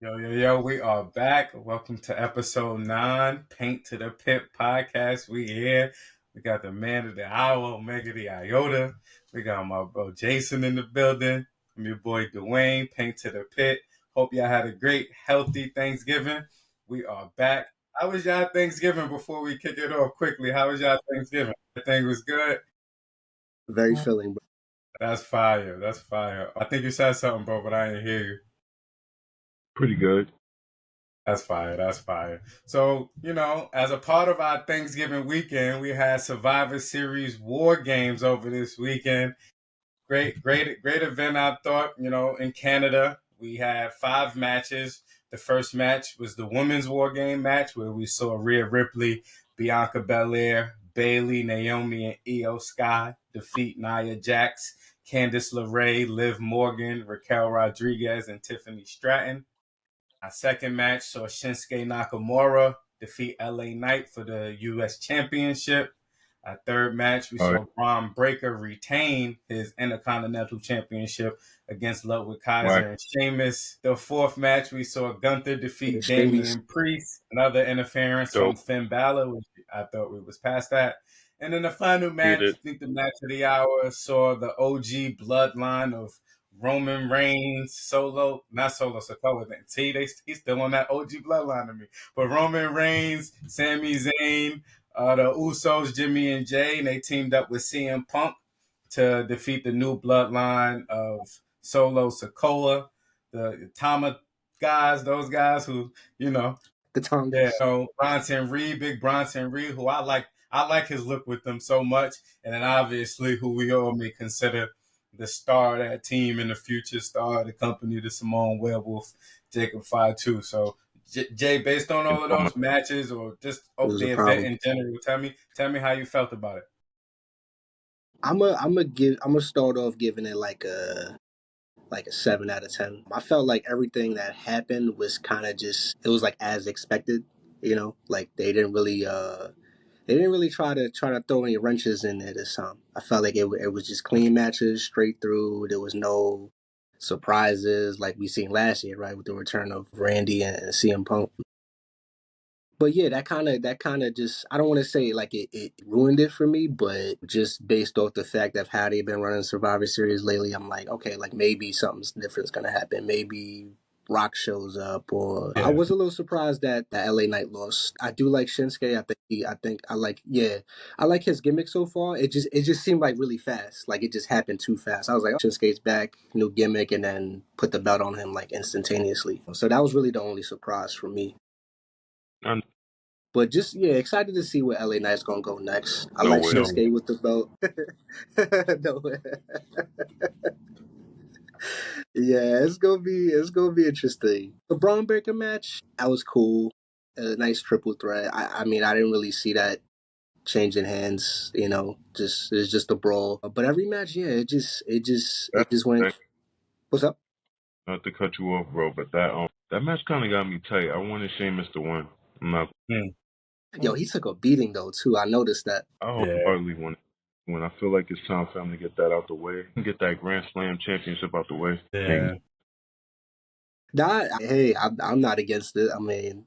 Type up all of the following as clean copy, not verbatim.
Yo, we are back. Welcome to episode 9, Paint to the Pit podcast. We here. We got the man of the hour, Omega the Iota. We got my bro Jason in the building. I'm your boy Dwayne, Paint to the Pit. Hope y'all had a great, healthy Thanksgiving. We are back. How was y'all Thanksgiving before we kick it off quickly? How was y'all Thanksgiving? Everything was good? Very filling, bro. That's fire. That's fire. I think you said something, bro, but I didn't hear you. Pretty good. That's fire. That's fire. So, as a part of our Thanksgiving weekend, we had Survivor Series War Games over this weekend. Great event, I thought. In Canada, we had 5 matches. The first match was the Women's War Game match, where we saw Rhea Ripley, Bianca Belair, Bayley, Naomi, and Io Sky defeat Nia Jax, Candice LeRae, Liv Morgan, Raquel Rodriguez, and Tiffany Stratton. Our second match saw Shinsuke Nakamura defeat LA Knight for the U.S. Championship. Our third match, we saw Braun Breaker retain his Intercontinental Championship against Ludwig Kaiser and Sheamus. The fourth match, we saw Gunther defeat Damian Priest. Another interference from Finn Balor, which I thought we was past that. And then the final match, I think the match of the hour, saw the OG bloodline of Roman Reigns, not Solo Sikoa. See, he's still on that OG bloodline to me. But Roman Reigns, Sami Zayn, the Usos, Jimmy and Jay, and they teamed up with CM Punk to defeat the new bloodline of Solo Sikoa, the Tama guys, those guys who, the Tongas. Yeah, Bronson Reed, big Bronson Reed, who I like his look with them so much. And then obviously who we all may consider the star of that team in the future, star of the company, the Simone Werewolf, Jacob Fatu. So, Jay, based on all of those matches or just the event in general, tell me how you felt about it. I'm gonna start off giving it like a 7 out of 10. I felt like everything that happened was kind of just, it was like as expected, like they didn't really try to throw any wrenches in there this time. I felt like it was just clean matches straight through. There was no surprises like we seen last year, right, with the return of Randy and CM Punk. But yeah, that kind of just, I don't want to say like it ruined it for me, but just based off the fact of how they've been running Survivor Series lately, I'm like, okay, like maybe something different's gonna happen. Maybe Rock shows up, or I was a little surprised that the LA Knight lost. I do like Shinsuke. I like his gimmick so far. It just seemed like really fast. Like it just happened too fast. I was like, oh, Shinsuke's back, new gimmick, and then put the belt on him like instantaneously. So that was really the only surprise for me. But just, excited to see where LA Knight's gonna go next. I like Shinsuke with the belt. No way. Yeah, it's gonna be interesting. The Braun Breaker match, that was cool. A nice triple threat. I mean, I didn't really see that changing hands. It's just a brawl. But every match, it just went. What's up? Not to cut you off, bro, but that match kind of got me tight. I wanted Sheamus to win. I'm not. Yo, he took a beating though too. I noticed that. I hardly want when I feel like it's time for him to get that out the way and get that Grand Slam championship out the way. Yeah. Hey, I'm not against it. I mean,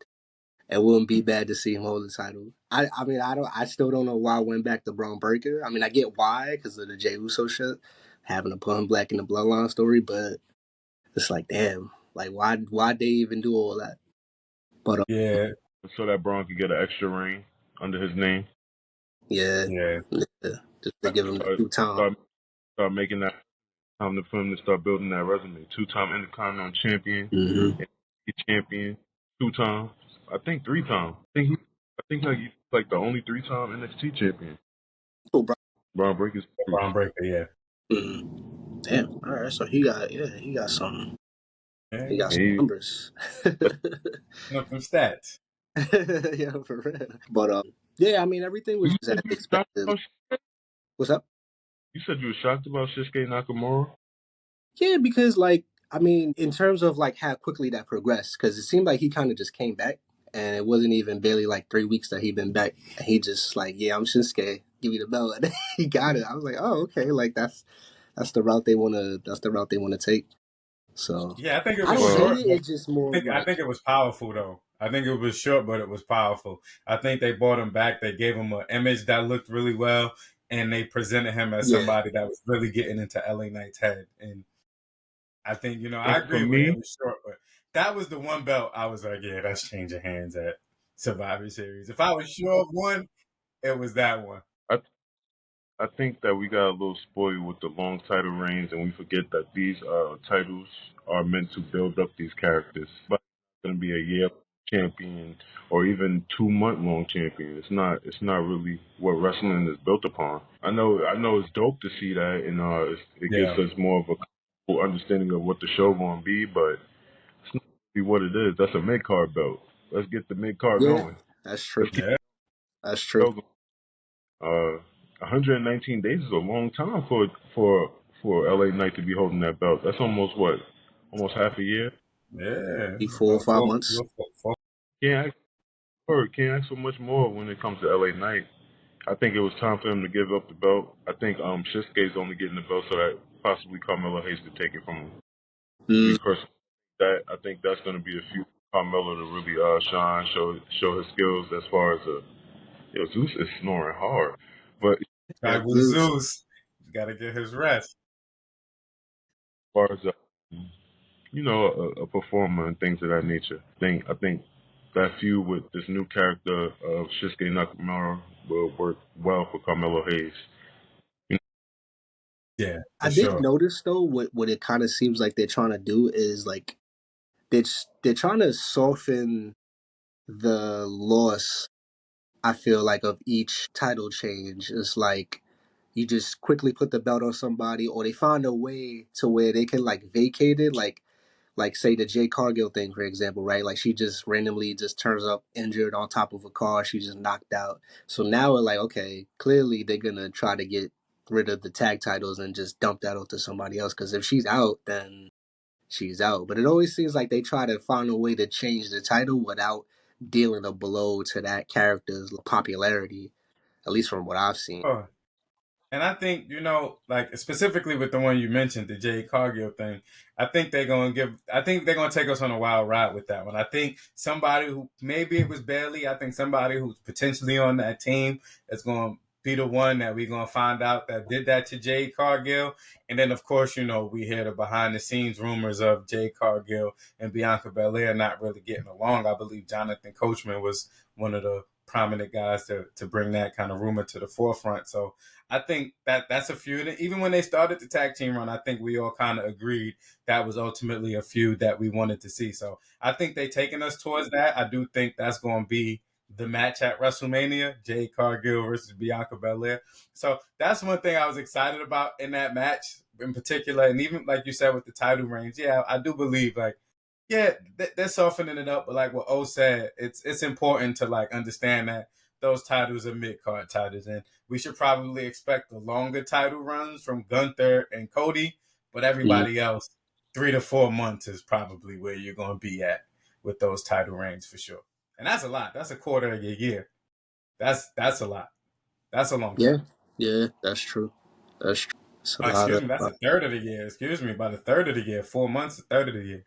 it wouldn't be bad to see him hold the title. I still don't know why I went back to Braun Breaker. I mean, I get why, because of the Jey Uso shit, having to put him black in the Bloodline story, but it's like, damn, like why'd they even do all that? But so that Braun could get an extra ring under his name. Yeah. Just to give him the 2-time. Start making that time for him to start building that resume. 2-time Intercontinental champion, champion, 2 times. I think 3 times. I think he's like the only 3-time NXT champion. Oh, Braun Breaker. Braun Breaker, yeah. Mm-hmm. Damn. All right. So he got some. Yeah, he got some numbers. Some stats. Yeah, for real. But I mean, everything was as expected. What's up? You said you were shocked about Shinsuke Nakamura? Yeah, because I mean, in terms of like how quickly that progressed, because it seemed like he kind of just came back, and it wasn't even barely like 3 weeks that he'd been back, and he just like, yeah, I'm Shinsuke, give me the belt, and he got it. I was like, oh, okay, like that's the route they want to take. So Yeah, I think it I was don't hate short, it. but It's just more I like think it was powerful though. I think it was short, but it was powerful. I think they brought him back. They gave him an image that looked really well, and they presented him as yeah. somebody that was really getting into LA Knight's head. And I think I I think for agree with it. It me, was short, but that was the one belt I was like, yeah, that's changing hands at Survivor Series. If I was sure of one, it was that one. I I think that we got a little spoiled with the long title reigns, and we forget that these titles are meant to build up these characters. But it's going to be a year champion or even 2 month long champion. It's not really what wrestling is built upon. I know it's dope to see that, and it gives Yeah, us more of a full understanding of what the show going to be. But it's not really what it is. That's a mid card belt. Let's get the mid card Yeah, going. that's true. Let's keep yeah, That's the true. show going. 119 days is a long time for LA Knight to be holding that belt. That's almost what, almost half a year. yeah. Be 4 or About 5 months. four. Can't ask for much more when it comes to LA Knight. I think it was time for him to give up the belt. I think Shinsuke's only getting the belt so that possibly Carmelo Hayes could take it from him. Me Mm, personally, that I think that's going to be a few Carmelo to really shine, show his skills as far as Zeus is snoring hard, but yeah, Right with Zeus. Zeus. He's got to get his rest. as far as a performer and things of that nature. I think that feud with this new character of Shinsuke Nakamura will work well for Carmelo Hayes. You Yeah, I for did sure. notice though what it kind of seems like they're trying to do is like they're trying to soften the loss. I feel like of each title change. It's like you just quickly put the belt on somebody, or they find a way to where they can like vacate it, like say the Jay Cargill thing, for example, right? Like she just randomly just turns up injured on top of a car, she's just knocked out. So now we're like, okay, clearly they're gonna try to get rid of the tag titles and just dump that onto somebody else. Because if she's out, then she's out. But it always seems like they try to find a way to change the title without dealing a blow to that character's popularity, at least from what I've seen. Oh, and I think, like specifically with the one you mentioned, the Jay Cargill thing, I think they're gonna take us on a wild ride with that one. I think somebody who maybe it was Bailey, I think somebody who's potentially on that team is gonna be the one that we're gonna find out that did that to Jay Cargill. And then of course, we hear the behind the scenes rumors of Jay Cargill and Bianca Belair not really getting along. I believe Jonathan Coachman was one of the prominent guys to bring that kind of rumor to the forefront. So I think that's a feud. Even when they started the tag team run, I think we all kind of agreed that was ultimately a feud that we wanted to see. So I think they taking us towards that. I do think that's going to be the match at WrestleMania, Jay Cargill versus Bianca Belair. So that's one thing I was excited about in that match in particular. And even like you said with the title reigns, yeah, I do believe like, yeah, they're softening it up. But like what O said, it's important to like understand that those titles are mid card titles, and we should probably expect the longer title runs from Gunther and Cody. But Mm. everybody else, 3 to 4 months is probably where you're going to be at with those title reigns for sure. And that's a lot. That's a quarter of your year. That's a lot. That's a long Yeah, time. yeah, that's true. That's true. It's a lot Excuse of me, that's a third of the year. Excuse me, about a third of the year. 4 months, a third of the year.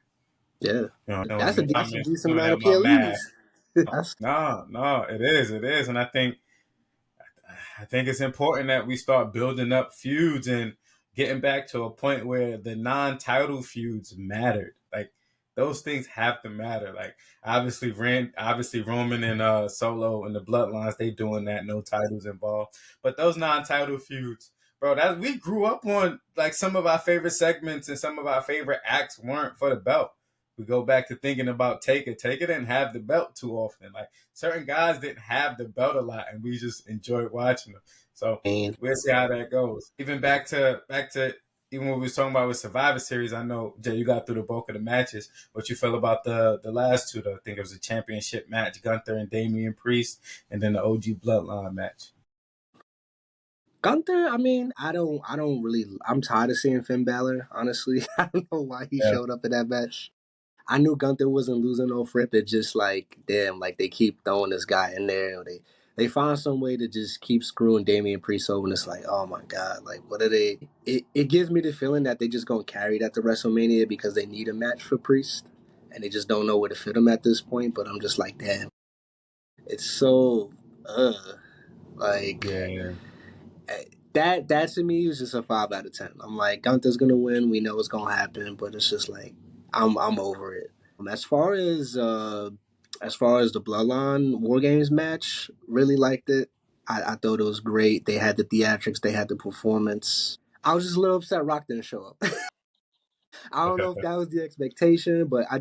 yeah. Doing me. That's I'm a just decent doing amount that of my math. PLEs. That's No, no, it is, and I think it's important that we start building up feuds and getting back to a point where the non-title feuds mattered. Like those things have to matter. Like obviously Roman and Solo and the Bloodlines, they doing that, no titles involved. But those non-title feuds, bro, that we grew up on. Like some of our favorite segments and some of our favorite acts weren't for the belt. We go back to thinking about Taker. Taker didn't have the belt too often. Like certain guys didn't have the belt a lot, and we just enjoyed watching them. So and we'll see how that goes. Even back to even what we was talking about with Survivor Series. I know Jay, you got through the bulk of the matches. What you feel about the last two? Though I think it was a championship match, Gunther and Damian Priest, and then the OG Bloodline match. Gunther. I mean, I don't really. I'm tired of seeing Finn Balor. Honestly, I don't know why he Yeah, showed up in that match. I knew Gunther wasn't losing no rip. It's just like, damn, like they keep throwing this guy in there. They find some way to just keep screwing Damian Priest over, and it's like, oh my god, like what are they? It gives me the feeling that they just gonna carry that to WrestleMania because they need a match for Priest, and they just don't know where to fit him at this point. But I'm just like, damn, it's so like Yeah. that to me is just a 5 out of 10. I'm like, Gunther's gonna win. We know it's gonna happen, but it's just like I'm over it. As far as the Bloodline War Games match, really liked it. I thought it was great. They had the theatrics, they had the performance. I was just a little upset Rock didn't show up. I don't know if that was the expectation, but I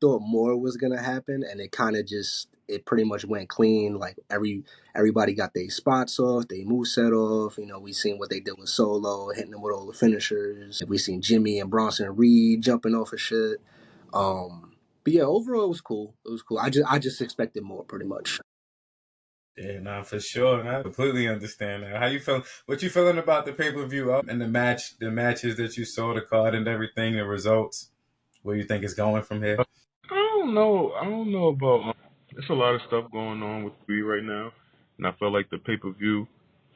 thought more was gonna happen, and it kind of just it pretty much went clean. Like everybody got their spots off, they moveset off. You know, we seen what they did with Solo, hitting them with all the finishers. We seen Jimmy and Bronson Reed jumping off of shit. But yeah, overall it was cool. It was cool. I just expected more, pretty much. Yeah, nah, for sure. And I completely understand that. How you feel? What you feeling about the pay per view and the matches that you saw, the card and everything, the results? Where you think it's going from here? I don't know. I don't know about. There's a lot of stuff going on with B right now, and I felt like the pay per view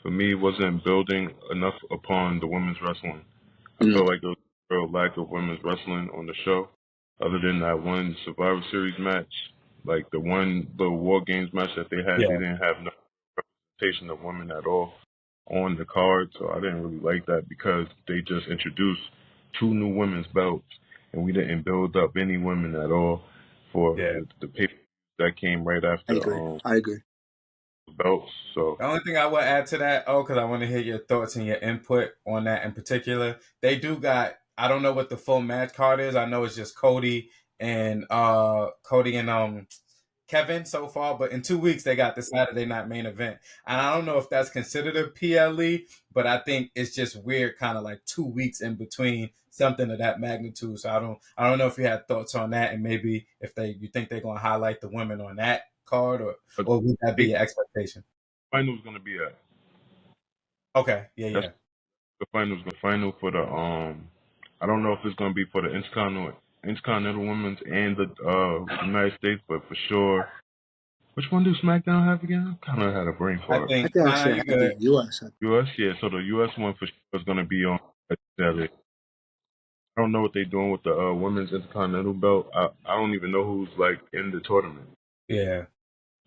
for me wasn't building enough upon the women's wrestling. I Mm, felt like there was a real lack of women's wrestling on the show, other than that one Survivor Series match. Like the War Games match that they had, they Yeah, didn't have no representation of women at all on the card, so I didn't really like that because they just introduced two new women's belts, and we didn't build up any women at all for yeah. the pay that came right I after agree. I agree. belts. So The only thing I would add to that, because I want to hear your thoughts and your input on that in particular. They do got. I don't know what the full match card is. I know it's just Cody and Kevin so far, but in 2 weeks they got the Saturday night main event, and I don't know if that's considered a PLE, but I think it's just weird, kind of like 2 weeks in between something of that magnitude. So I don't know if you had thoughts on that, and maybe if you think they're going to highlight the women on that card, but or would that be the your expectation? final's gonna be at Okay, yeah, that's yeah, the final's the final for the I don't know if it's gonna be for the Intercontinental Women's and the United States, but for sure. Which one do SmackDown have again? I kind of had a brain I fart. I think, think I nah, said you it had the good. U.S. US, yeah. So the US one for sure is gonna be on Saturday. I don't know what they're doing with the women's Intercontinental belt. I don't even know who's like in the tournament. Yeah,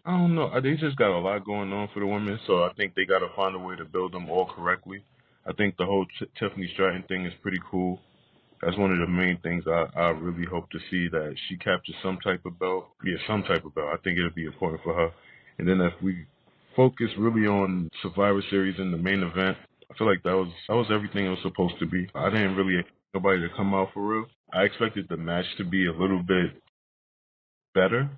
I don't know. They just got a lot going on for the women, so I think they got to find a way to build them all correctly. I think the whole Tiffany Stratton thing is pretty cool. That's one of the main things I really hope to see, that she captures some type of belt. Yeah, some type of belt. I think it'll be important for her. And then if we focus really on Survivor Series in the main event, I feel like that was everything it was supposed to be. I didn't really expect nobody to come out for real. I expected the match to be a little bit better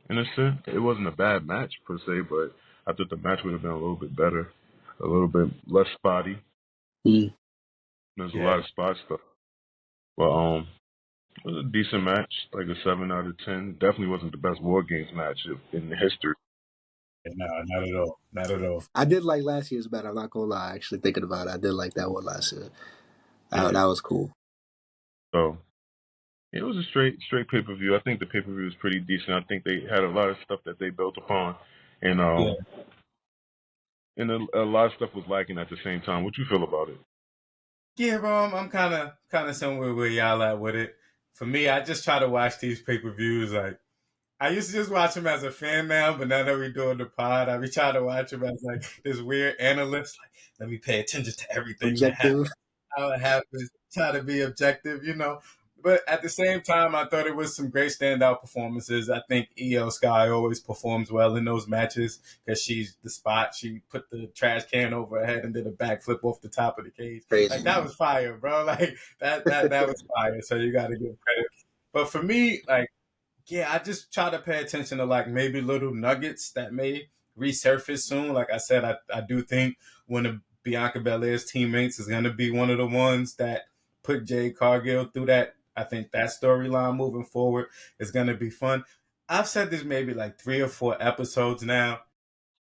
in a sense. It wasn't a bad match per se, but I thought the match would have been a little bit better, a little bit less spotty. Mm. There's a lot yeah. of spot stuff, but it was a decent match, like a 7 out of 10. Definitely wasn't the best War Games match in history. No, not at all. Not at all. I did like last year's better. I'm not gonna lie. Actually, thinking about it, I did like that one last year. Yeah. That was cool. So it was a straight pay per view. I think the pay per view was pretty decent. I think they had a lot of stuff that they built upon, and Yeah. a lot of stuff was lacking at the same time. What you feel about it? Yeah, bro, I'm kind of somewhere where y'all at with it. For me, I just try to watch these pay per views. Like I used to just watch them as a fan now, but now that we're doing the pod, I be trying to watch them as like this weird analyst. Like, let me pay attention to everything that happens. Objective. I would have to try to be objective. But at the same time, I thought it was some great standout performances. I think EO Sky always performs well in those matches because she's the spot. She put the trash can over her head and did a backflip off the top of the cage. Like Crazy. that was fire, bro. Like that was fire. So you got to give credit. But for me, like yeah, I just try to pay attention to like maybe little nuggets that may resurface soon. Like I said, I do think one of Bianca Belair's teammates is going to be one of the ones that put Jade Cargill through that. I think that storyline moving forward is going to be fun. I've said this maybe like 3 or 4 episodes now,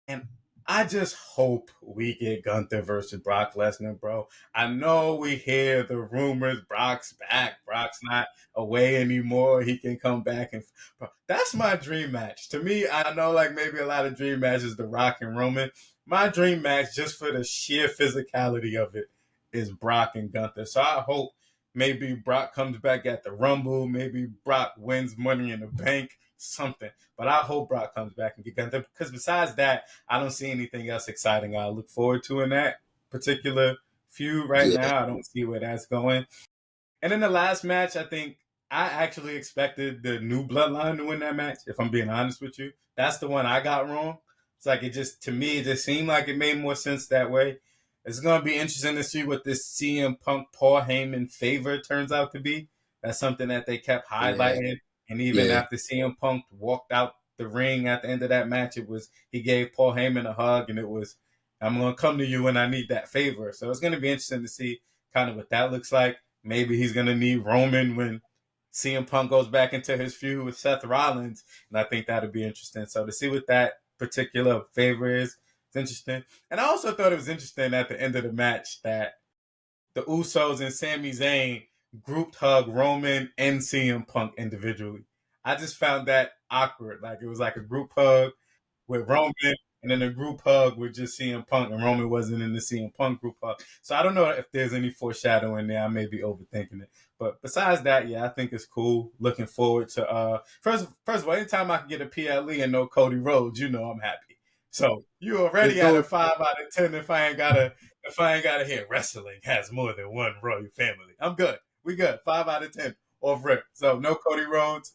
and I just hope we get Gunther versus Brock Lesnar, bro. I know we hear the rumors Brock's back, Brock's not away anymore. He can come back and bro, that's my dream match. To me, I know like maybe a lot of dream matches The Rock and Roman. My dream match, just for the sheer physicality of it, is Brock and Gunther. So I hope maybe Brock comes back at the Rumble. Maybe Brock wins Money in the Bank, something. But I hope Brock comes back and get Gunther because besides that, I don't see anything else exciting I look forward to in that particular feud right Yeah, now. I don't see where that's going. And in the last match, I think I actually expected the new bloodline to win that match, if I'm being honest with you. That's the one I got wrong. It's like it just, to me, it just seemed like it made more sense that way. It's going to be interesting to see what this CM Punk Paul Heyman favor turns out to be. That's something that they kept yeah, highlighting. And even yeah. after CM Punk walked out the ring at the end of that match, it was he gave Paul Heyman a hug and it was, I'm going to come to you when I need that favor. So it's going to be interesting to see kind of what that looks like. Maybe he's going to need Roman when CM Punk goes back into his feud with Seth Rollins. And I think that'll be interesting. So to see what that particular favor is, it's interesting. And I also thought it was interesting at the end of the match that the Usos and Sami Zayn grouped hug Roman and CM Punk individually. I just found that awkward. Like it was like a group hug with Roman and then a group hug with just CM Punk, and Roman wasn't in the CM Punk group hug. So I don't know if there's any foreshadowing there. I may be overthinking it. But besides that, yeah, I think it's cool. Looking forward to first of all, anytime I can get a PLE and no Cody Rhodes, you know I'm happy. So you already It's at a all 5 out of 10 if I ain't gotta hear wrestling has more than one royal family. I'm good. We good. 5 out of 10 off rip. So no Cody Rhodes.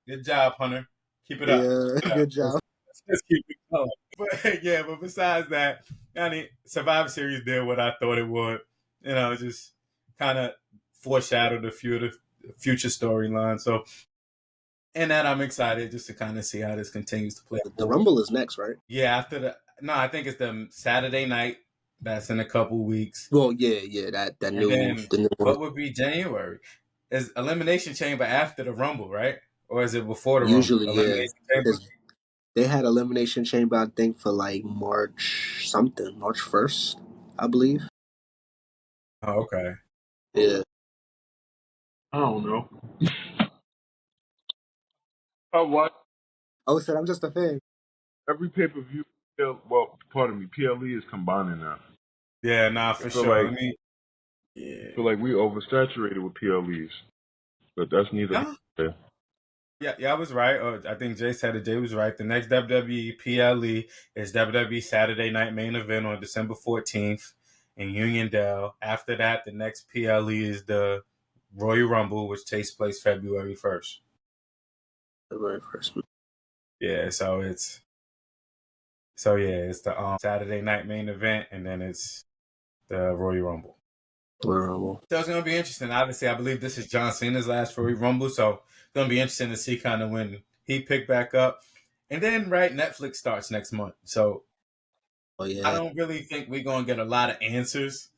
Good job, Hunter. Keep it up. yeah. Keep it up. Good job. Let's keep it going. But yeah, but besides that, I mean, Survivor Series did what I thought it would. Just kind of foreshadowed a few of the future storylines. So, and that I'm excited just to kind of see how this continues to play The forward. Rumble is next, right? Yeah, no, I think it's the Saturday night. That's in a couple weeks, Well, yeah, yeah. That and new then the new one. what would be January? Is Elimination Chamber after the Rumble, right? Or is it before the Rumble? Usually, yeah, Elimination Chamber. because they had Elimination Chamber. I think for like March something, March 1st, I believe. Oh, okay. Yeah. I don't know. I watch Oh, said I'm just a fan. every pay per view. Well, pardon me. PLE is combining now. Yeah, nah, I for feel sure. like Let me. Yeah. we oversaturated with PLEs, but that's neither here No. nor there. Yeah, I was right. I think Jay said it. Jay was right. The next WWE PLE is WWE Saturday Night Main Event on December 14th in Uniondale. After that, the next PLE is the Royal Rumble, which takes place February 1st. The very first one. Yeah, it's the Saturday Night Main Event, and then it's the Royal Rumble. Royal Rumble. So it's going to be interesting. Obviously, I believe this is John Cena's last Royal Rumble, so it's going to be interesting to see kind of when he picked back up. And then, right, Netflix starts next month. So Oh I yeah, don't really think we're going to get a lot of answers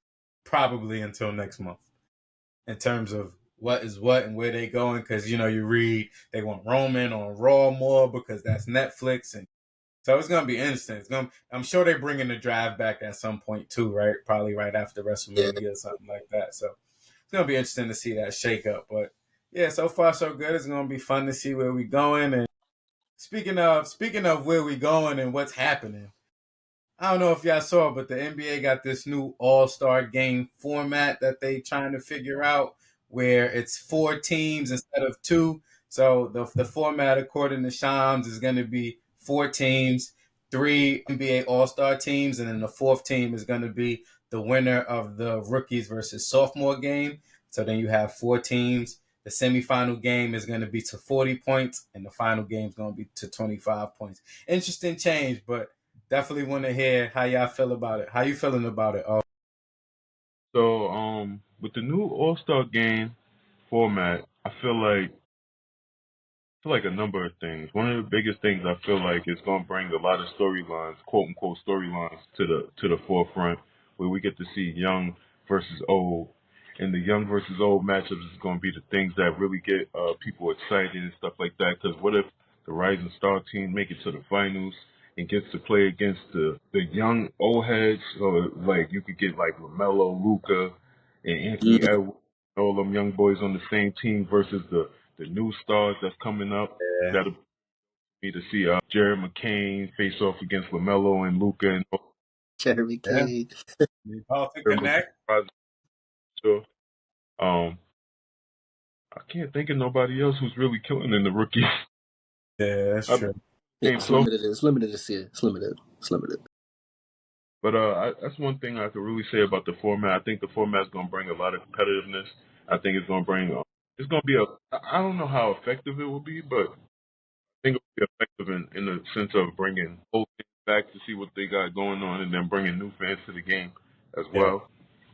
probably until next month in terms of what is what and where they going. Because, you read they want Roman on Raw more because that's Netflix. And so it's going to be interesting. I'm sure they're bringing the drive back at some point too, right? Probably right after yeah. WrestleMania or something like that. So it's gonna be interesting to see that shake up. But yeah, so far so good. It's gonna be fun to see where we going. And speaking of where we going and what's happening, I don't know if y'all saw, but the NBA got this new All-Star game format that they trying to figure out where it's 4 teams instead of two. So the format, according to Shams, is going to be 4 teams, three NBA All-Star teams, and then the fourth team is going to be the winner of the rookies versus sophomore game. So then you have 4 teams. The semifinal game is going to be to 40 points, and the final game is going to be to 25 points. Interesting change, but definitely want to hear how y'all feel about it. How you feeling about it? Oh, So, with the new All Star game format, I feel like a number of things. One of the biggest things I feel like is going to bring a lot of storylines, quote unquote storylines, to the forefront, where we get to see young versus old, and the young versus old matchups is going to be the things that really get people excited and stuff like that. Because what if the Rising Star team make it to the finals, and gets to play against the young old heads. So like you could get like LaMelo, Luca, and Anthony Mm. Edwards, all them young boys on the same team versus the new stars that's coming up. Yeah. That'll be to see Jared McCain face off against LaMelo and Luca and Jeremy Yeah. Kane. Boston Jared McCain. Connect. So, um, I can't think of nobody else who's really killing in the rookies. Yeah, that's I true. Yeah, came it's close, limited. It's limited this year. It's limited. It's limited. but that's one thing I could really say about the format. I think the format is going to bring a lot of competitiveness. I think it's going to bring. It's going to be a. I don't know how effective it will be, but I think it will be effective in the sense of bringing old fans back to see what they got going on, and then bringing new fans to the game as Yeah. well.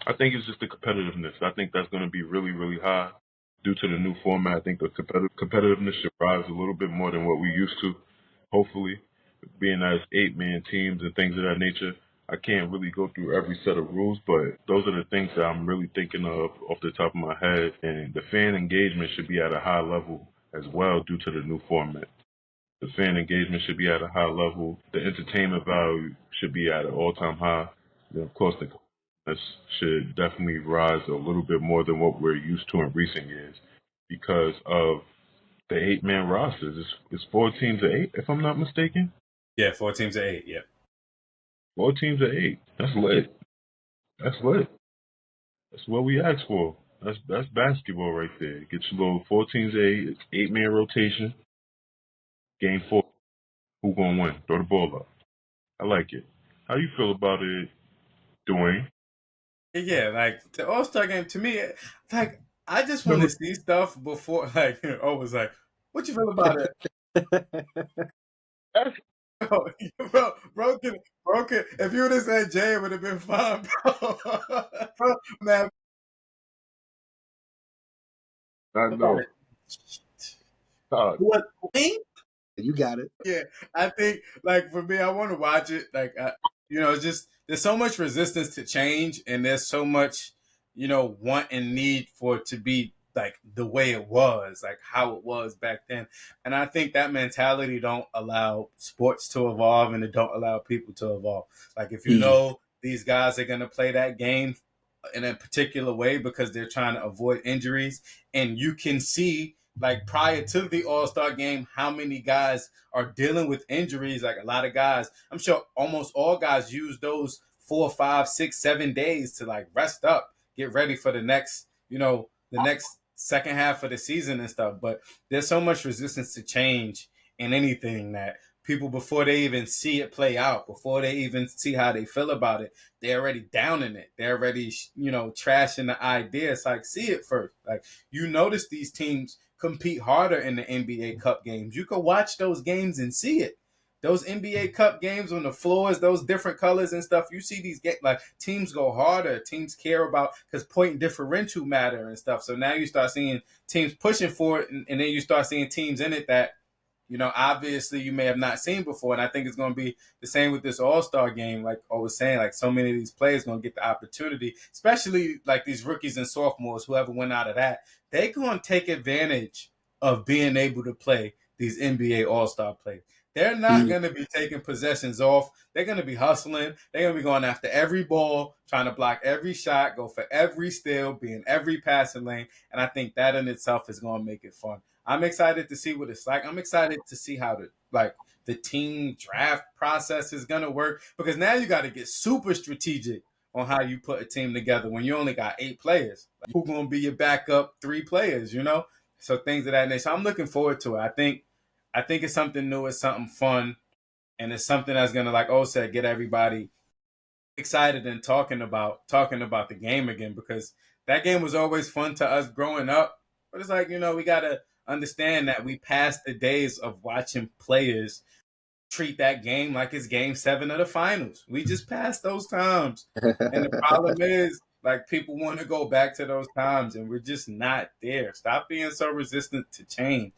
I think it's just the competitiveness. I think that's going to be really, really high due to the new format. I think the competitiveness should rise a little bit more than what we used to. Hopefully, being as 8-man teams and things of that nature, I can't really go through every set of rules, but those are the things that I'm really thinking of off the top of my head. And the fan engagement should be at a high level as well due to the new format. The fan engagement should be at a high level. The entertainment value should be at an all-time high. Then, of course, the this should definitely rise a little bit more than what we're used to in recent years because of the 8-man rosters. It's 4 teams of 8, if I'm not mistaken. Yeah, 4 teams of 8. Yeah. 4 teams of 8. That's lit. That's lit. That's what we asked for. That's basketball right there. Get your little 4 teams of 8. It's 8-man rotation. Game 4. Who gonna win? Throw the ball up. I like it. How you feel about it, Dwayne? Yeah, like the All Star game to me, like I just want to see stuff before. Like, always like, what you feel about it? Bro, broken. If you would have said Jay, it would have been fine, bro. Bro, man, I about know. it. God. What? Me? You got it. Yeah, I think like for me, I want to watch it. Like, it's just there's so much resistance to change, and there's so much, want and need for it to be like the way it was, like how it was back then. And I think that mentality don't allow sports to evolve, and it don't allow people to evolve. Like if you Mm. know these guys are gonna play that game in a particular way because they're trying to avoid injuries, and you can see like prior to the All-Star game how many guys are dealing with injuries. Like a lot of guys, I'm sure almost all guys use those 4, 5, 6, 7 days to like rest up, get ready for the next second half of the season and stuff. But there's so much resistance to change in anything that people, before they even see it play out, before they even see how they feel about it, they're already downing it. They're already, trashing the idea. It's like, see it first. Like, notice these teams compete harder in the NBA Cup games. You can watch those games and see it. Those NBA Cup games on the floors, those different colors and stuff. You see these like teams go harder. Teams care about because point differential matter and stuff. So now you start seeing teams pushing for it, and then you start seeing teams in it that obviously you may have not seen before. And I think it's going to be the same with this All-Star game. Like I was saying, like so many of these players going to get the opportunity, especially like these rookies and sophomores, whoever went out of that, they going to take advantage of being able to play these NBA All-Star players. They're not Mm. going to be taking possessions off. They're going to be hustling. They're going to be going after every ball, trying to block every shot, go for every steal, be in every passing lane. And I think that in itself is going to make it fun. I'm excited to see what it's like. I'm excited to see how the team draft process is gonna work because now you got to get super strategic on how you put a team together when you only got 8 players. Like, who gonna be your backup 3 players? So things of that nature. I'm looking forward to it. I think it's something new. It's something fun, and it's something that's gonna, like O said, get everybody excited and talking about the game again because that game was always fun to us growing up. But it's like, we gotta understand that we passed the days of watching players treat that game like it's game 7 of the finals. We just passed those times. And the problem is, like, people want to go back to those times and we're just not there. Stop being so resistant to change.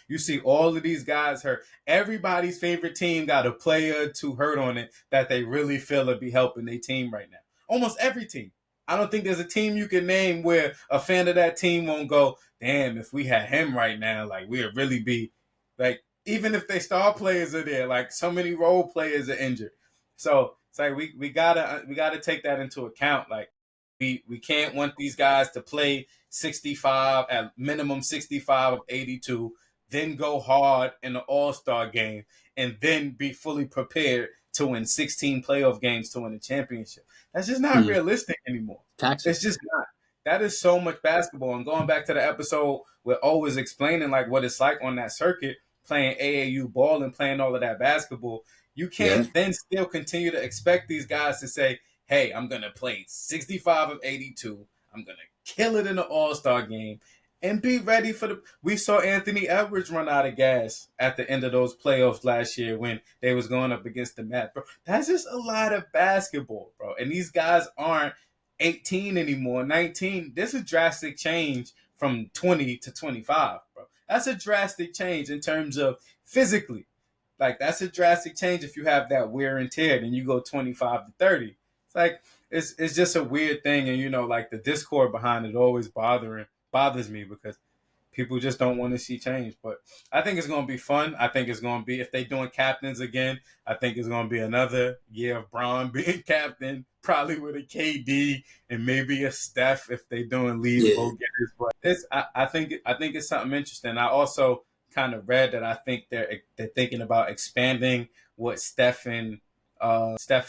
You see all of these guys hurt. Everybody's favorite team got a player to hurt on it that they really feel would be helping their team right now. Almost every team. I don't think there's a team you can name where a fan of that team won't go, damn, if we had him right now, like we'd really be like even if they star players are there, like so many role players are injured. So it's like we gotta take that into account. Like we can't want these guys to play 65 at minimum 65 of 82, then go hard in the All-Star game, and then be fully prepared to win 16 playoff games to win a championship. That's just not realistic anymore. Taxing. It's just not. That is so much basketball. And going back to the episode where O was explaining like what it's like on that circuit, playing AAU ball and playing all of that basketball, you Yeah. can't then still continue to expect these guys to say, hey, I'm going to play 65 of 82. I'm going to kill it in the All-Star game and be ready for the. We saw Anthony Edwards run out of gas at the end of those playoffs last year when they was going up against the Mets, bro. That's just a lot of basketball, bro. And these guys aren't 18 anymore, 19. There's a drastic change from 20 to 25, bro. That's a drastic change in terms of physically. Like that's a drastic change if you have that wear and tear, and you go 25 to 30. It's like it's just a weird thing, and like the discord behind it always bothers me because people just don't want to see change. But I think it's going to be fun. I think it's going to be, if they're doing captains again, I think it's going to be another year of Braun being captain, probably with a KD and maybe a Steph if they're doing lead Yeah. vote getters. But I think it's something interesting. I also kind of read that I think they're thinking about expanding what Steph and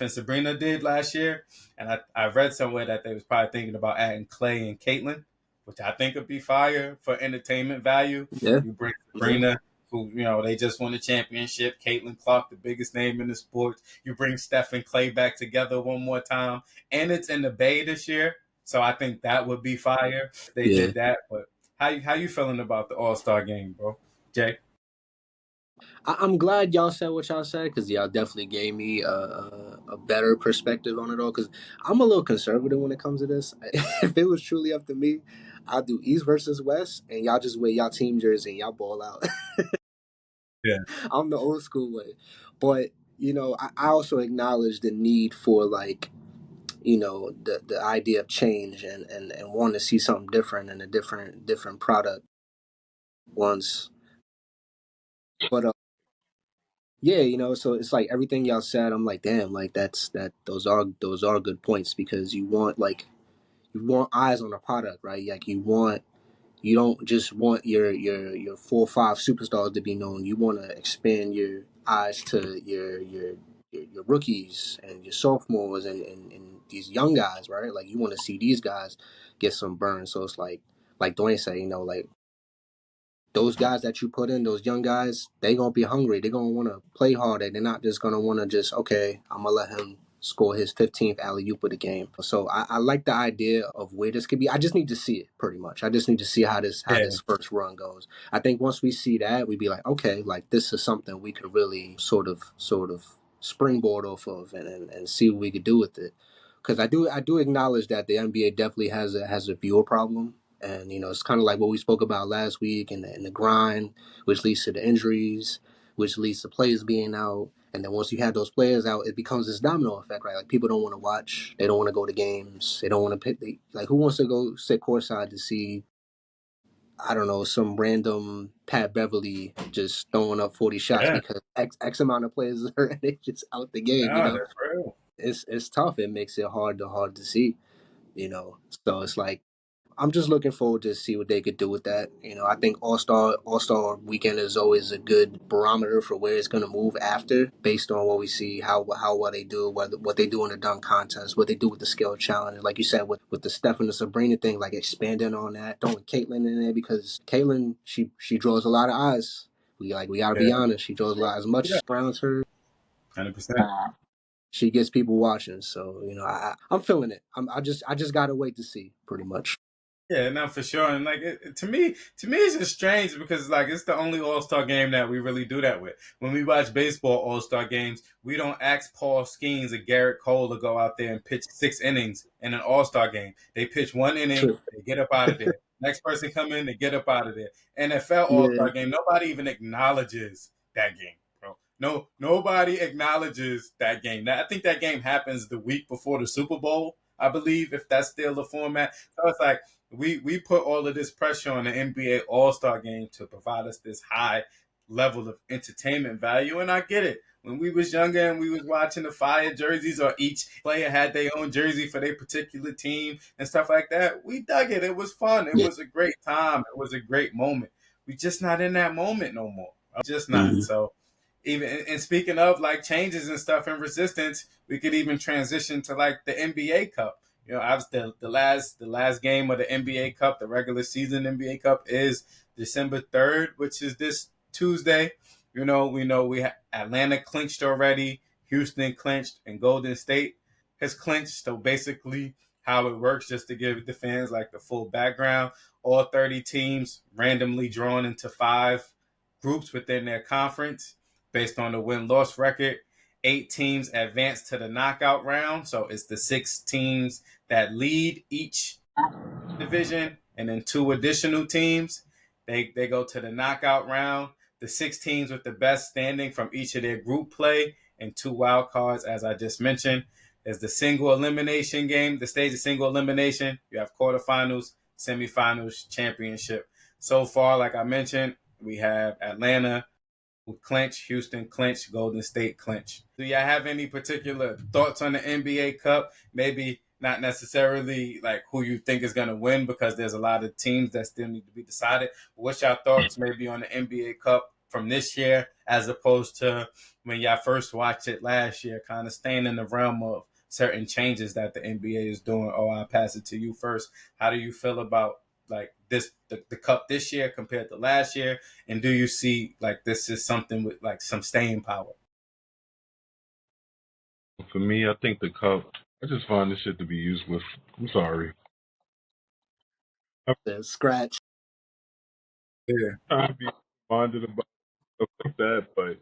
Sabrina did last year, and I read somewhere that they was probably thinking about adding Clay and Caitlin, which I think would be fire for entertainment value. Yeah. You bring Yeah. Sabrina, who they just won the championship. Caitlin Clark, the biggest name in the sport. You bring Steph and Clay back together one more time, and it's in the Bay this year, so I think that would be fire if they Yeah. did that. But how you feeling about the All-Star game, bro? Jay? I'm glad y'all said what y'all said because y'all definitely gave me a better perspective on it all. Because I'm a little conservative when it comes to this. If it was truly up to me, I'll do East versus West, and y'all just wear y'all team jersey and y'all ball out. Yeah. I'm the old school way, but I also acknowledge the need for like the idea of change and wanting to see something different and a different product once. But yeah, so it's like everything y'all said. I'm like, damn, like those are good points because you want eyes on the product, right? Like you don't just want your 4 or 5 superstars to be known. You want to expand your eyes to your rookies and your sophomores and these young guys, right? Like you want to see these guys get some burn. So it's like Dwayne said, like those guys that you put in, those young guys, they gonna be hungry. They're gonna want to play harder. They're not just gonna want to just okay, I'm gonna let him score his 15th alley oop of the game. So I like the idea of where this could be. I just need to see it pretty much. I just need to see how this Yeah. first run goes. I think once we see that, we'd be like, okay, like this is something we could really sort of springboard off of and see what we could do with it. Because I do acknowledge that the NBA definitely has a viewer problem, and it's kind of like what we spoke about last week, and the grind, which leads to the injuries, which leads to players being out, and then once you have those players out, it becomes this domino effect, right? Like people don't want to watch, they don't want to go to games, they don't want to pick. Like who wants to go sit courtside to see? I don't know, some random Pat Beverly just throwing up 40 shots Yeah. because X amount of players are and they just out the game. No, that's real. It's tough. It makes it hard to see. So it's like I'm just looking forward to see what they could do with that. I think All Star Weekend is always a good barometer for where it's going to move after, based on what we see, how well they do, what they do in the dunk contest, what they do with the skill challenge. Like you said, with the Steph and the Sabrina thing, like expanding on that, throwing Caitlyn in there because Caitlyn she draws a lot of eyes. We gotta Yeah. be honest, she draws a lot as much Yeah. around her. 100%. She gets people watching, so I'm feeling it. I just gotta wait to see, pretty much. Yeah, no, for sure. And like to me, it's just strange because like it's the only All Star game that we really do that with. When we watch baseball All Star games, we don't ask Paul Skeens or Garrett Cole to go out there and pitch 6 innings in an All Star game. They pitch 1 inning, True. they get up out of there. Next person come in, they get up out of there. NFL All Yeah. Star game, nobody even acknowledges that game, bro. No, nobody acknowledges that game. Now, I think that game happens the week before the Super Bowl, I believe, if that's still the format. So it's like we put all of this pressure on the NBA All Star Game to provide us this high level of entertainment value, and I get it. When we was younger and we was watching the Fire jerseys, or each player had their own jersey for their particular team and stuff like that, we dug it. It was fun. It Yeah. was a great time. It was a great moment. We just not in that moment no more. Just not. Mm-hmm. So even and speaking of like changes and stuff and resistance, we could even transition to like the NBA Cup. You know, I was the last game of the NBA Cup, the regular season NBA Cup, is December 3rd, which is this Tuesday. You know, we Atlanta clinched already, Houston clinched, and Golden State has clinched. So basically, how it works, just to give the fans like the full background, all 30 teams randomly drawn into 5 groups within their conference based on the win-loss record. 8 teams advance to the knockout round. So it's the 6 teams that lead each division, and then 2 additional teams. They go to the knockout round. The 6 teams with the best standing from each of their group play, and 2 wild cards, as I just mentioned. There's the single elimination game, the stage of single elimination. You have quarterfinals, semifinals, championship. So far, like I mentioned, we have Atlanta clinch, Houston clinch, Golden State clinch. Do y'all have any particular thoughts on the NBA Cup? Maybe not necessarily like who you think is going to win, because there's a lot of teams that still need to be decided. What's your thoughts maybe on the NBA Cup from this year as opposed to when y'all first watched it last year, kind of staying in the realm of certain changes that the NBA is doing? Oh, I'll pass it to you first. How do you feel about like the cup this year compared to last year, and do you see like this is something with like some staying power? For me, I think the cup. I just find this shit to be useless. I'm sorry. I'm The scratch. Yeah, trying to be reminded about stuff like that, but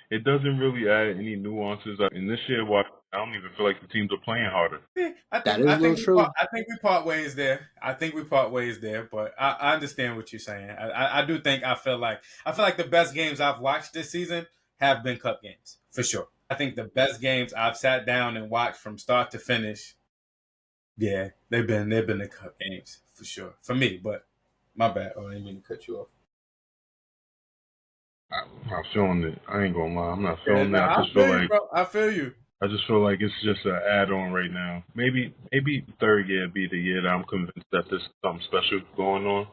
it doesn't really add any nuances. In this year, I don't even feel like the teams are playing harder. yeah. I That think is I a little think we true. part ways there. I think we part ways there, but I understand what you're saying. I do think I feel like the best games I've watched this season have been cup games for sure. I think the best games I've sat down and watched from start to finish, yeah, they've been the cup games for sure for me. But my bad. Oh, I didn't mean to cut you off. I'm not feeling it. I ain't gonna lie. I'm not Yeah, feeling no, that. I feel you, bro. I feel you. I just feel like it's just an add-on right now. Maybe third year be the year that I'm convinced that there's something special going on.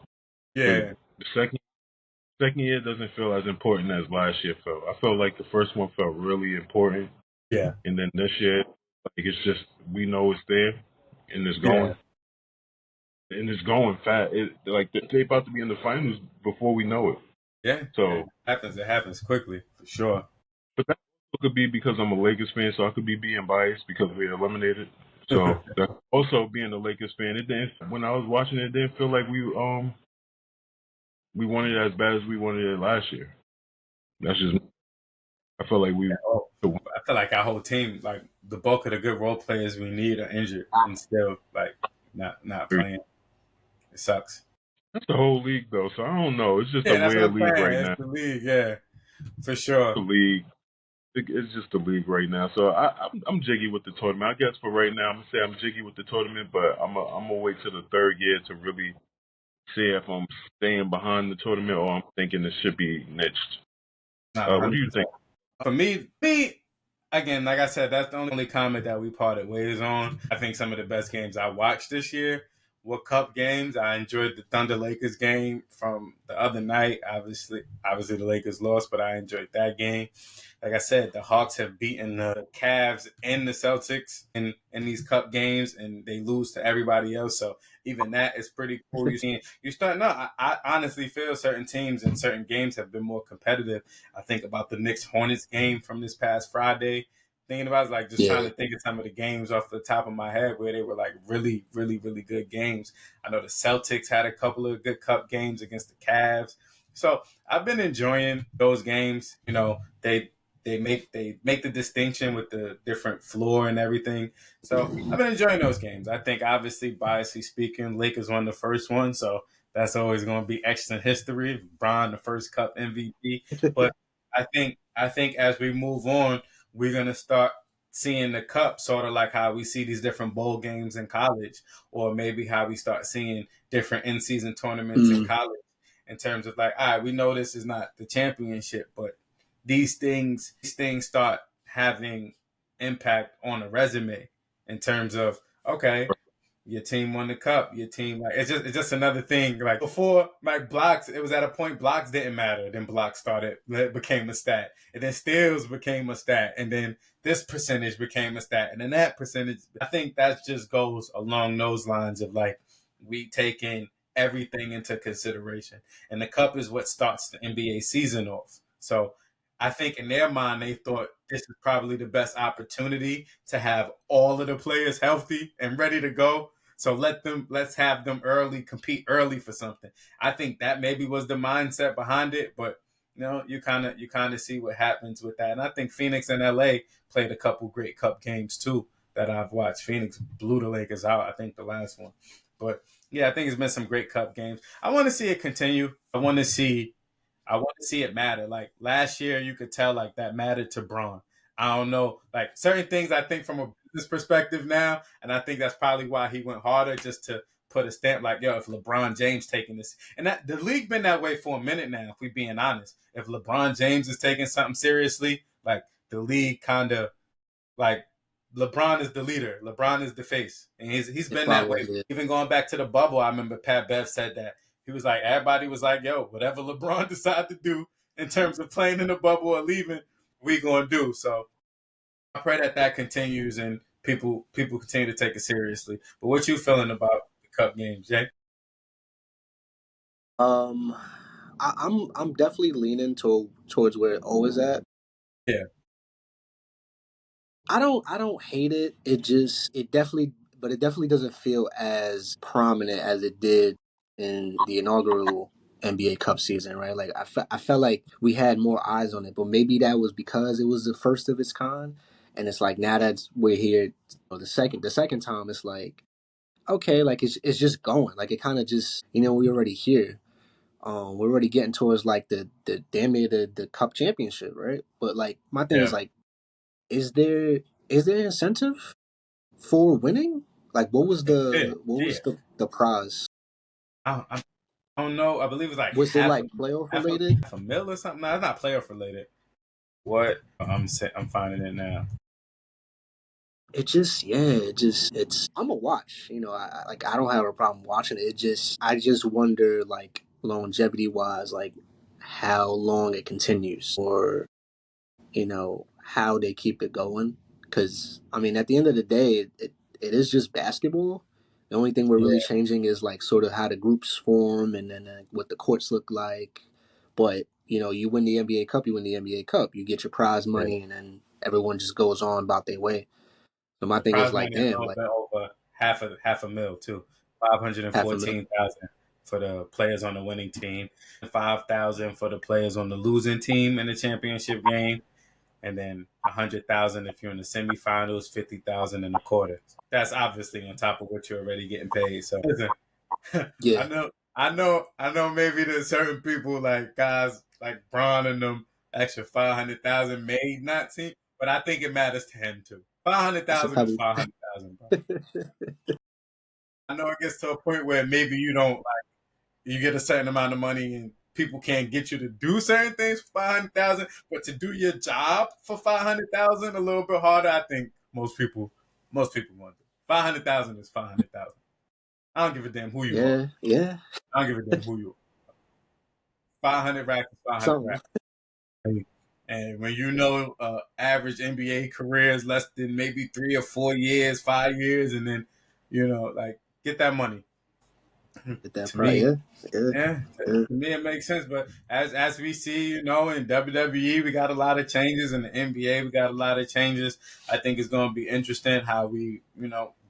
But Yeah, the second year doesn't feel as important as last year felt. I felt like the first one felt really important, yeah, and then this year, like it's just we know it's there, and it's yeah, going, fast. They about to be in the finals before we know it. yeah. So, It happens. It happens quickly for sure. but that could be because I'm a Lakers fan, so I could be being biased because we're eliminated. So that also being a Lakers fan, it didn't. When I was watching it, it didn't feel like we wanted it as bad as we wanted it last year. That's just I felt like we. Oh, I feel like our whole team, like the bulk of the good role players we need, are injured and still like not playing. It sucks. That's the whole league though, so I don't know. It's just a Yeah, that's what weird I'm league saying. right It's now. the league. Yeah, for sure. The league, it's just the league right now. So I'm jiggy with the tournament. I guess for right now, I'm gonna say I'm jiggy with the tournament, but I'm gonna wait till the third year to really see if I'm staying behind the tournament or I'm thinking it should be niched. Not What do you 100%. think? For me, again, like I said, that's the only comment that we parted ways on. I think some of the best games I watched this year were cup games. I enjoyed the Thunder Lakers game from the other night. Obviously the Lakers lost, but I enjoyed that game. Like I said, the Hawks have beaten the Cavs and the Celtics in these cup games, and they lose to everybody else. So even that is pretty cool. You start. No, I honestly feel certain teams and certain games have been more competitive. I think about the Knicks Hornets game from this past Friday. Thinking about it, like just trying Yeah. to think of some of the games off the top of my head where they were like really, really, really good games. I know the Celtics had a couple of good cup games against the Cavs. So I've been enjoying those games. You know, they make the distinction with the different floor and everything. So I've been enjoying those games. I think obviously biasly speaking, Lakers won the first one, so that's always going to be extra history. Bron, the first Cup MVP, but I think as we move on, we're gonna start seeing the cup sort of like how we see these different bowl games in college, or maybe how we start seeing different in-season tournaments in Mm. college. in terms of like, all right, we know this is not the championship, but these things start having impact on a resume in terms of, okay, your team won the cup. Your team, like, it's just another thing. Like before, like blocks, it was at a point blocks didn't matter. Then blocks started, it became a stat, and then steals became a stat, and then this percentage became a stat, and then that percentage. I think that just goes along those lines of like we taking everything into consideration, and the cup is what starts the NBA season off. So I think in their mind they thought this is probably the best opportunity to have all of the players healthy and ready to go. So let's have them early, compete early for something. I think that maybe was the mindset behind it, but you kind of see what happens with that. And I think Phoenix and LA played a couple great cup games too that I've watched. Phoenix blew the Lakers out, I think the last one. But yeah, I think it's been some great cup games. I want to see it continue. I want to see it matter. Like last year, you could tell like that mattered to Braun. I don't know, like certain things I think from a business perspective now, and I think that's probably why he went harder just to put a stamp like, yo, if LeBron James taking this, and that the league been that way for a minute now. If we being honest, if LeBron James is taking something seriously, like the league kind of like LeBron is the leader. LeBron is the face, and he's It been that way. follows it. Even going back to the bubble, I remember Pat Bev said that he was like, everybody was like, "Yo, whatever LeBron decide to do in terms of playing in the bubble or leaving, we gonna do." So I pray that that continues and people continue to take it seriously. But what you feeling about the Cup games, Jay? Um, I'm definitely leaning towards where it always at. Yeah, I don't hate it. It definitely doesn't feel as prominent as it did in the inaugural NBA Cup season, right? Like I felt like we had more eyes on it, but maybe that was because it was the first of its kind, and it's like now that we're here, the second time, it's like okay, like it's just going, like it kind of just we're already here. We're already getting towards like the damn near the Cup championship, right? But like my thing is yeah, like, is there incentive for winning? Like, what was yeah, the what yeah. was the prize? I don't know. I believe it was like Was it like playoff related? half a mil or something. No, it's not playoff related. What? I'm finding it now. It just, yeah, it's. I'm a watch. Like I don't have a problem watching it. I just wonder, like longevity wise, like how long it continues, or how they keep it going. Because I mean, at the end of the day, it is just basketball. The only thing we're Yeah, really changing is like sort of how the groups form and then what the courts look like. But you win the NBA Cup, you win the NBA Cup, you get your prize yeah. money, and then everyone just goes on about their way. So my The thing is prize like, money is a damn, little like bit over half a mil too. Five hundred and half a mil. fourteen thousand for the players on the winning team, 5,000 for the players on the losing team in the championship game, and then 100,000 if you're in the semifinals, 50,000 in the quarters. That's obviously on top of what you're already getting paid. So listen, Yeah, I know. Maybe there's certain people like guys like Braun and them extra 500,000 may not seem, but I think it matters to him too. Five hundred it's a thousand is pebble. 500,000, bro. I know it gets to a point where maybe you don't like you get a certain amount of money and people can't get you to do certain things for 500,000, but to do your job for 500,000 a little bit harder. I think most people want to. 500,000 is 500,000. I don't give a damn who you are. Yeah, yeah, I don't give a damn who you are. 500 racks is 500 something. racks. And when you know average NBA career is less than maybe 3 or 4 years, 5 years, and then like get that money. Get that To prize. me, Yeah, yeah, yeah, yeah. to me it makes sense. But as we see, in WWE we got a lot of changes, in the NBA we got a lot of changes. I think it's going to be interesting how we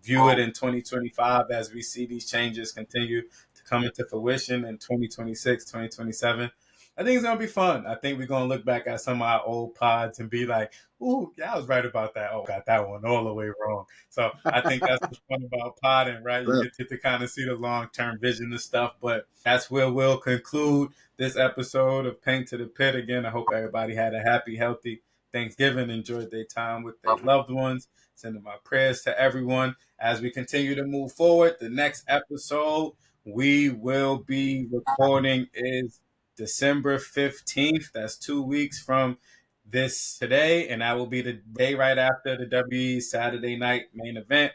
view it in 2025 as we see these changes continue to come into fruition in 2026, 2027. I think it's gonna be fun. I think we're gonna look back at some of our old pods and be like, "Ooh, yeah, I was right about that. Oh, got that one all the way wrong." So I think that's what's fun about podding, right? You Real. get to kind of see the long term vision and stuff. But that's where we'll conclude this episode of Paint to the Pit. Again, I hope everybody had a happy, healthy Thanksgiving, enjoyed their time with their loved ones. Sending my prayers to everyone as we continue to move forward. The next episode we will be recording is December 15th. That's 2 weeks from this today, and that will be the day right after the WWE Saturday night main event.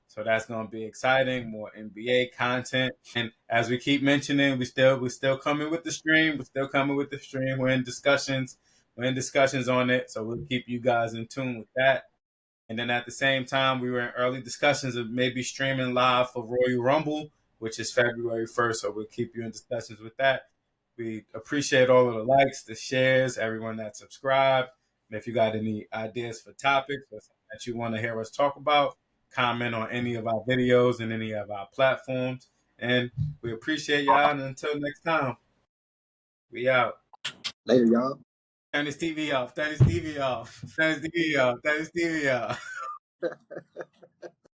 So that's going to be exciting. More NBA content, and as we keep mentioning, we're still coming with the stream. We're still coming with the stream. We're in discussions. We're in discussions on it, so we'll keep you guys in tune with that. And then at the same time, we were in early discussions of maybe streaming live for Royal Rumble, which is February 1st. So we'll keep you in discussions with that. We appreciate all of the likes, the shares, everyone that subscribed. And if you got any ideas for topics or something that you want to hear us talk about, comment on any of our videos and any of our platforms. And we appreciate y'all. And until next time, we out. Later, y'all. Turn this TV off. Turn this TV off. Turn this TV off. Turn this TV off.